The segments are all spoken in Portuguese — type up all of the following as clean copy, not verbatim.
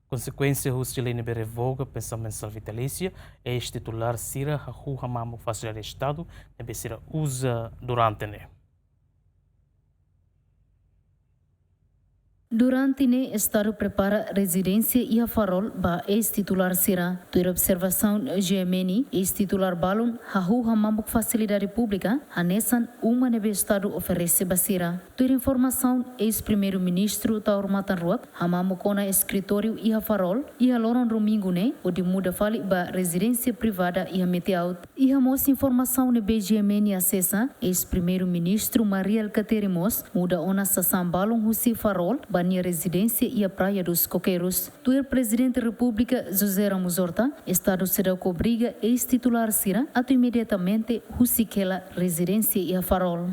Consequência, husi revoga, pensaun mensal vitalícia, titular sira, hahu, hamamuk, fasilidade estadu, sira usa durante. Durante ne estado prepara residência e a farol ba ex-titular sira. Tua observação GMN, ex-titular balon, hahu hamamuk facilidade pública, anesan uma nebe estado oferece basira. Tua informação, ex-primeiro-ministro Taur Matanruak, hamamuk ona escritório e a farol, e a loron domingo ne, o de muda fali ba residência privada e a meteout. E a moça informação nebe GMN acessa, ex-primeiro-ministro Maria Alcaterimos, muda ona sassam balon husi farol, Bania residência e a praia dos coqueiros. Do presidente da República, José Ramos Horta, Estado será que obriga ex-titular sira a imediatamente husiquela residência e a farol.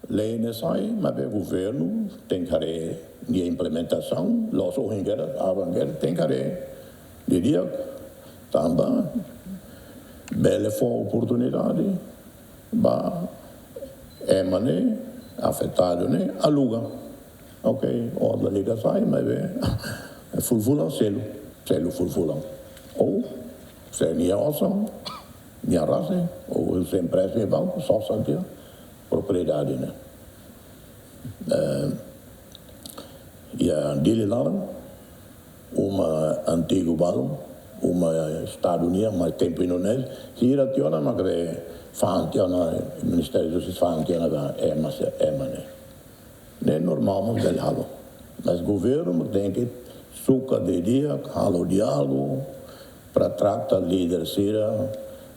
Lei necessária, mas o governo tem que ter a implementação, los ohengueira tem que ter. Diria também, bela oportunidade, para mané afetado, né, aluga. Ok, ordla liga sai, mas é fulfulan selo fulfulan. Ou, se é minha ação, minha raça, ou se empresta em banco, só sabe propriedade, né? E a dele lá, uma antigo balão, uma Estados Unidos, mas tempo indonésia, se irá tiona, mas que fan tiona, Ministério da Justiça fan tiona, né? Não é normal, mas é halo. Mas o governo tem que suca de dia, halo diálogo, para tratar líder sira,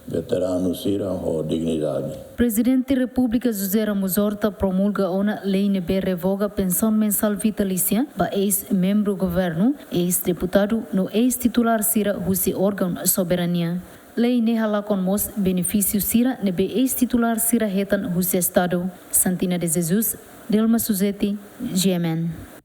veterano sira ou dignidade. Presidente da República José Ramos Horta promulga uma lei nebe revoga pensaun mensal vitalícia para ex-membro do governo, ex-deputado no ex-titular sira husi órgão soberania. Lei nehala com mos benefício sira nebe ex-titular sira hetan husi estado. Santina de Jesus, Delma Suzeti, GMN.